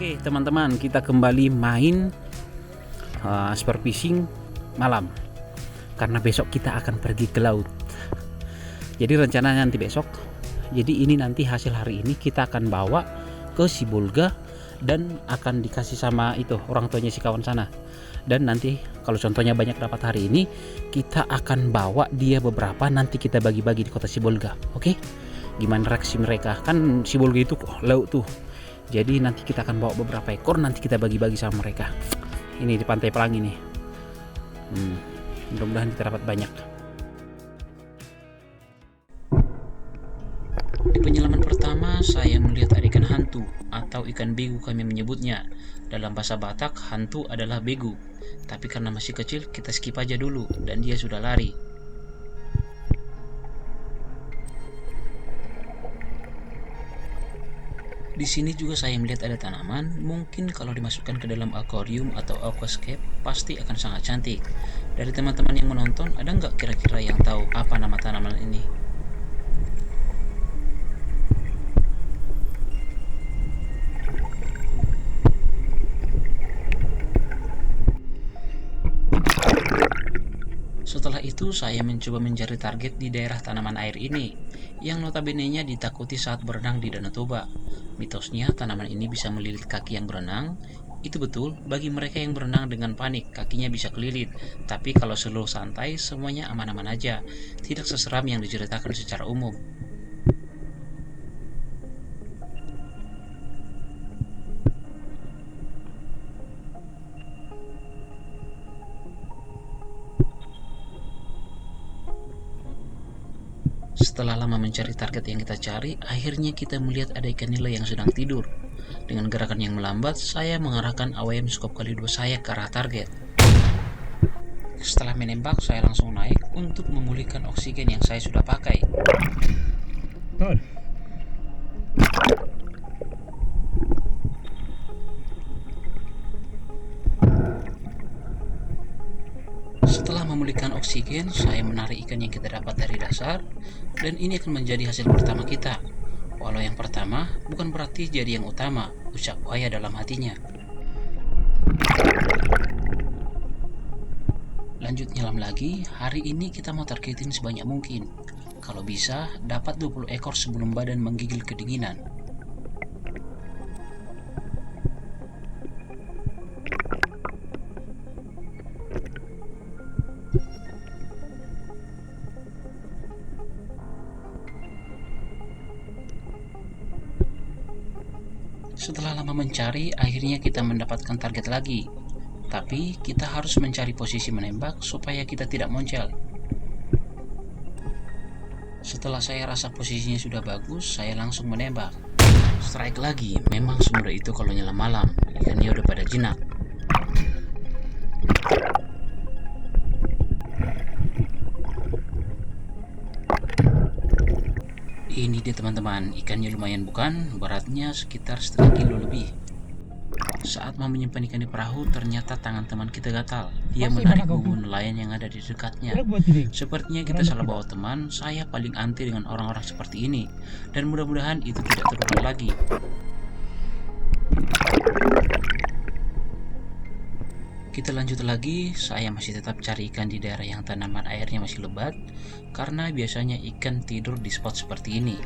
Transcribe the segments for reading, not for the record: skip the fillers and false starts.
Oke teman-teman, kita kembali main spear fishing malam karena besok kita akan pergi ke laut. Jadi rencananya nanti besok. Jadi ini nanti hasil hari ini kita akan bawa ke Sibolga dan akan dikasih sama itu orang tuanya si kawan sana. Dan nanti kalau contohnya banyak dapat hari ini, kita akan bawa dia beberapa, nanti kita bagi-bagi di kota Sibolga. Oke? Gimana reaksi mereka? Kan Sibolga itu laut tuh. Jadi nanti kita akan bawa beberapa ekor, nanti kita bagi-bagi sama mereka. Ini di Pantai Pelangi nih. Mudah-mudahan kita dapat banyak. Di penyelaman pertama saya melihat ada ikan hantu atau ikan begu kami menyebutnya. Dalam bahasa Batak, hantu adalah begu. Tapi karena masih kecil, kita skip aja dulu dan dia sudah lari. Di sini juga saya melihat ada tanaman, mungkin kalau dimasukkan ke dalam akuarium atau aquascape pasti akan sangat cantik. Dari teman-teman yang menonton, ada nggak kira-kira yang tahu apa nama tanaman ini? Setelah itu saya mencoba mencari target di daerah tanaman air ini, yang notabene-nya ditakuti saat berenang di Danau Toba. Mitosnya tanaman ini bisa melilit kaki yang berenang. Itu betul, bagi mereka yang berenang dengan panik, kakinya bisa kelilit. Tapi kalau seluruh santai, semuanya aman-aman aja. Tidak seseram yang diceritakan secara umum. Setelah lama mencari target yang kita cari, akhirnya kita melihat ada ikan nila yang sedang tidur. Dengan gerakan yang melambat, saya mengarahkan AWM skop kali 2 saya ke arah target. Setelah menembak, saya langsung naik untuk memulihkan oksigen yang saya sudah pakai. Setelah memulihkan oksigen, saya menarik ikan yang kita dapat dari dasar, dan ini akan menjadi hasil pertama kita. Walau yang pertama bukan berarti jadi yang utama, ucap buaya dalam hatinya. Lanjut nyelam lagi, hari ini kita mau targetin sebanyak mungkin. Kalau bisa, dapat 20 ekor sebelum badan menggigil kedinginan. Setelah lama mencari, akhirnya kita mendapatkan target lagi. Tapi kita harus mencari posisi menembak supaya kita tidak moncel. Setelah saya rasa posisinya sudah bagus, saya langsung menembak. Strike lagi, memang semudah itu kalau nyelam malam. Ikannya udah pada jinak. Ini dia teman-teman, ikannya lumayan bukan? Beratnya sekitar setengah kilo lebih. Saat mau menyimpan ikan di perahu, ternyata tangan teman kita gatal. Dia menarik bubu nelayan yang ada di dekatnya. Sepertinya kita salah bawa teman. Saya paling anti dengan orang-orang seperti ini. Dan mudah-mudahan itu tidak terulang lagi. Kita lanjut lagi, saya masih tetap cari ikan di daerah yang tanaman airnya masih lebat, karena biasanya ikan tidur di spot seperti ini.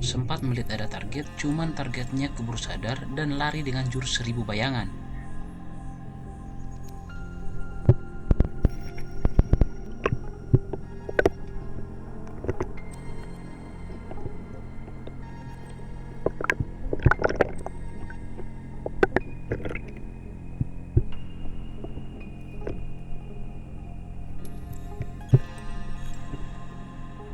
Sempat melihat ada target, cuman targetnya keburu sadar dan lari dengan jurus 1000 bayangan.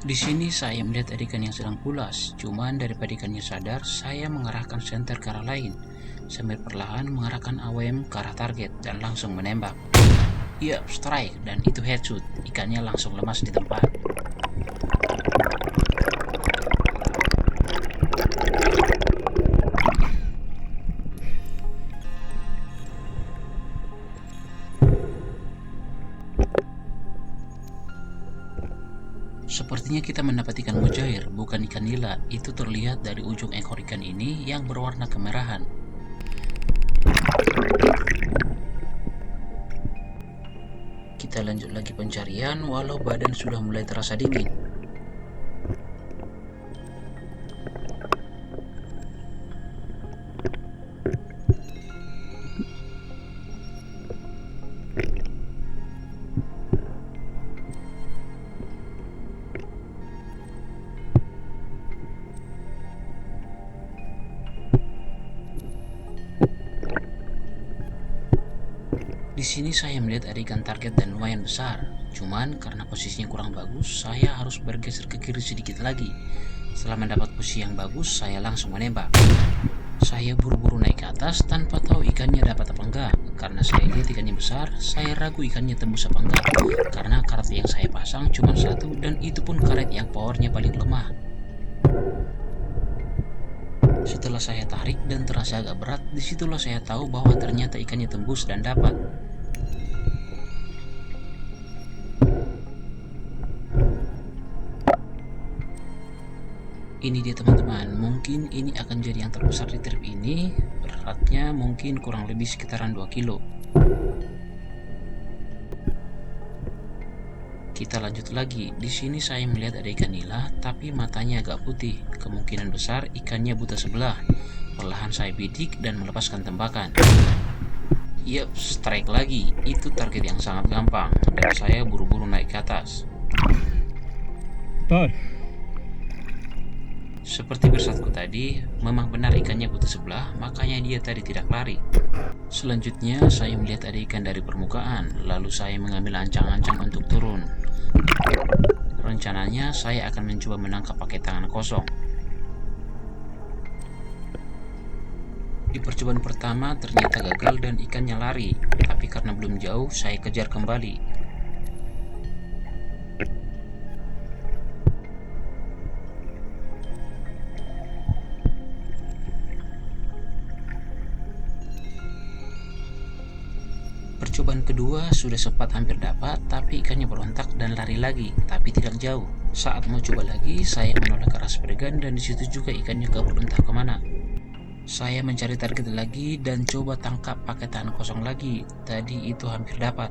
Di sini saya melihat ada ikan yang sedang pulas, cuman daripada ikannya sadar, saya mengarahkan senter ke arah lain, sambil perlahan mengarahkan AWM ke arah target dan langsung menembak. Iya, strike, dan itu headshot. Ikannya langsung lemas di tempat. Sepertinya kita mendapat ikan mujair, bukan ikan nila. Itu terlihat dari ujung ekor ikan ini yang berwarna kemerahan. Kita lanjut lagi pencarian walau badan sudah mulai terasa dingin. Di sini saya melihat ada ikan target dan lumayan besar. Cuman karena posisinya kurang bagus, saya harus bergeser ke kiri sedikit lagi. Setelah mendapat posisi yang bagus, saya langsung menembak. Saya buru-buru naik ke atas tanpa tahu ikannya dapat apa enggak. Karena saya lihat ikannya besar, saya ragu ikannya tembus apa enggak. Karena karet yang saya pasang cuma satu, dan itu pun karet yang powernya paling lemah. Setelah saya tarik dan terasa agak berat, disitulah saya tahu bahwa ternyata ikannya tembus dan dapat. Ini dia teman-teman, mungkin ini akan jadi yang terbesar di trip ini. Beratnya mungkin kurang lebih sekitaran 2 kilo. Kita lanjut lagi. Di sini saya melihat ada ikan nila, tapi matanya agak putih. Kemungkinan besar ikannya buta sebelah. Perlahan saya bidik dan melepaskan tembakan. Yap, strike lagi. Itu target yang sangat gampang, dan saya buru-buru naik ke atas. Seperti bersatku tadi, memang benar ikannya buta sebelah, makanya dia tadi tidak lari. Selanjutnya, saya melihat ada ikan dari permukaan, lalu saya mengambil ancang-ancang untuk turun. Rencananya, saya akan mencoba menangkap pakai tangan kosong. Di percobaan pertama, ternyata gagal dan ikannya lari, tapi karena belum jauh, saya kejar kembali. Percobaan kedua sudah sempat hampir dapat, tapi ikannya berontak dan lari lagi, tapi tidak jauh. Saat mau coba lagi, saya menoleh ke arah speargun dan disitu juga ikannya kabur entah kemana. Saya mencari target lagi dan coba tangkap pakai tangan kosong lagi. Tadi itu hampir dapat.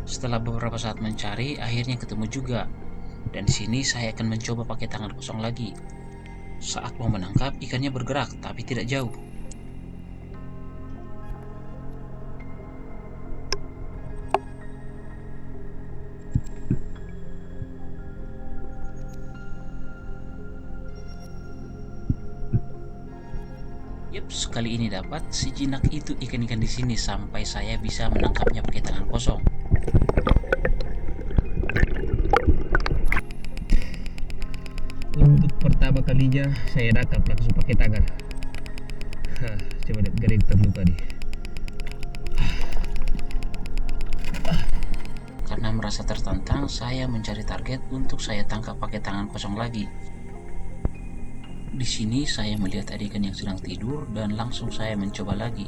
Setelah beberapa saat mencari, akhirnya ketemu juga. Dan di sini saya akan mencoba pakai tangan kosong lagi. Saat mau menangkap, ikannya bergerak tapi tidak jauh. Yups, kali ini dapat. Si jinak itu ikan-ikan di sini sampai saya bisa menangkapnya pakai tangan kosong. Untuk pertama kalinya saya nangkap langsung pakai tangan. Coba lihat garing terluka nih. Karena merasa tertantang, saya mencari target untuk saya tangkap pakai tangan kosong lagi. Di sini saya melihat ada ikan yang sedang tidur dan langsung saya mencoba lagi.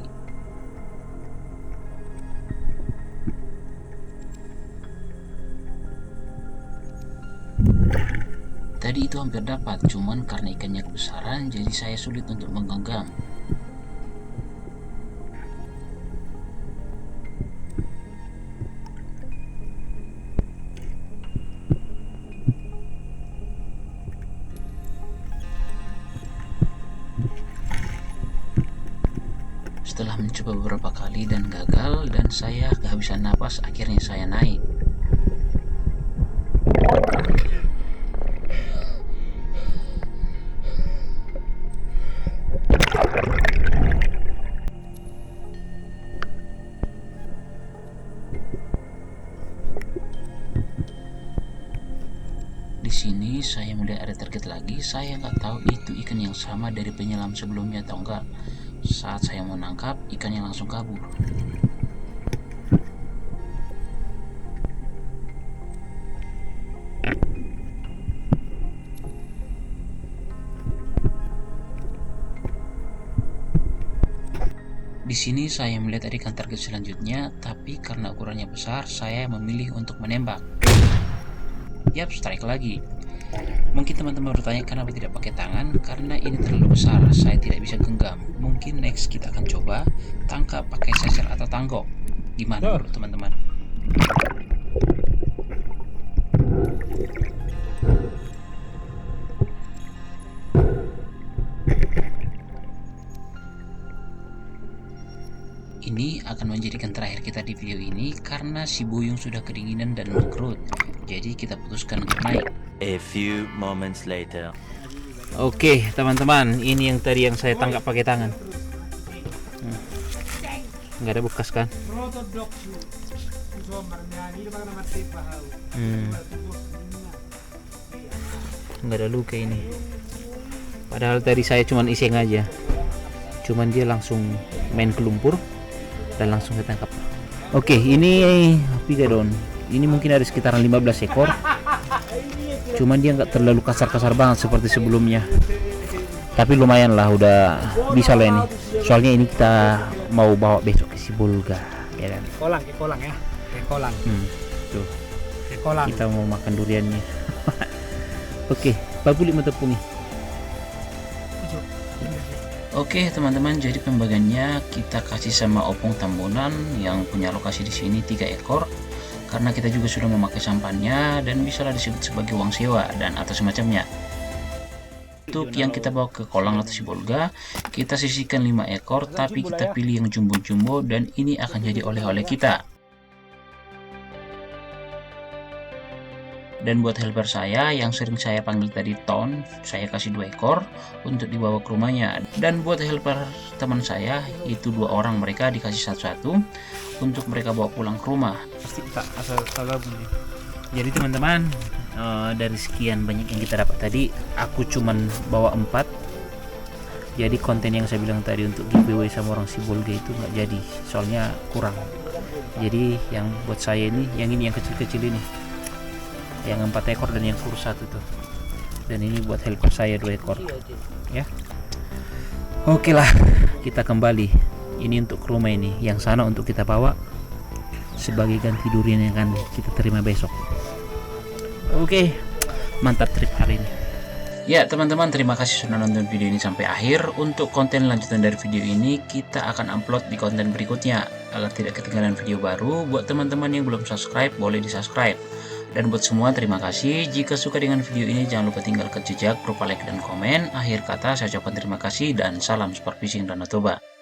Tadi itu hampir dapat, cuman karena ikannya kebesaran jadi saya sulit untuk menggenggam. Setelah mencoba beberapa kali dan gagal dan saya kehabisan napas, akhirnya saya naik. Di sini saya melihat ada target lagi. Saya nggak tahu itu ikan yang sama dari penyelam sebelumnya atau enggak. Saat saya mau nangkap, ikannya langsung kabur. Di sini saya melihat ada ikan target selanjutnya, tapi karena ukurannya besar, saya memilih untuk menembak. Yap, strike lagi. Mungkin teman-teman bertanya kenapa tidak pakai tangan, karena ini terlalu besar, saya tidak bisa genggam. Mungkin next kita akan coba tangkap pakai seser atau tanggok. Gimana menurut teman-teman? Ini akan menjadikan terakhir kita di video ini karena si Buyung sudah kedinginan dan mengkerut. Jadi kita putuskan untuk naik. A few moments later. Oke, teman-teman, ini yang tadi yang saya tangkap pakai tangan. Nggak ada bekas kan? Nggak ada luka ini. Padahal tadi saya cuman iseng aja. Cuman dia langsung main ke lumpur dan langsung ketangkap. Oke, ini Pigadon. Ini mungkin ada sekitaran 15 ekor. Cuman dia nggak terlalu kasar-kasar banget seperti sebelumnya. Tapi lumayan lah, udah bisa lah ini. Soalnya ini kita mau bawa besok ke Sibolga, ya kan? Kolang ya, kolang. Tuh. Kolang. Kita mau makan duriannya. Oke, babuli mentepungi. Oke teman-teman, jadi pembagiannya kita kasih sama Opung Tambunan yang punya lokasi di sini 3 ekor. Karena kita juga sudah memakai sampannya dan bisalah disebut sebagai uang sewa dan atau semacamnya. Untuk yang kita bawa ke kolang atau Sibolga, kita sisihkan 5 ekor, tapi kita pilih yang jumbo-jumbo dan ini akan jadi oleh-oleh kita. Dan buat helper saya yang sering saya panggil tadi Ton, saya kasih 2 ekor untuk dibawa ke rumahnya. Dan buat helper teman saya itu 2 orang, mereka dikasih satu-satu untuk mereka bawa pulang ke rumah. Pasti tak asal gabung. Jadi teman-teman, dari sekian banyak yang kita dapat tadi, aku cuman bawa 4. Jadi konten yang saya bilang tadi untuk giveaway sama orang Sibolga itu nggak jadi, soalnya kurang. Jadi yang buat saya ini yang kecil-kecil ini, yang 4 ekor dan yang kurus 1 tuh. Dan ini buat helper saya 2 ekor ya. Oke lah, kita kembali. Ini untuk rumah ini, yang sana untuk kita bawa sebagai ganti durian yang akan kita terima besok. Oke, mantap trip hari ini. Ya teman-teman, terima kasih sudah nonton video ini sampai akhir. Untuk konten lanjutan dari video ini kita akan upload di konten berikutnya. Agar tidak ketinggalan video baru, buat teman-teman yang belum subscribe boleh di subscribe. Dan buat semua terima kasih. Jika suka dengan video ini jangan lupa tinggalkan jejak berupa like dan komen. Akhir kata saya ucapkan terima kasih dan salam sport fishing Danau Toba.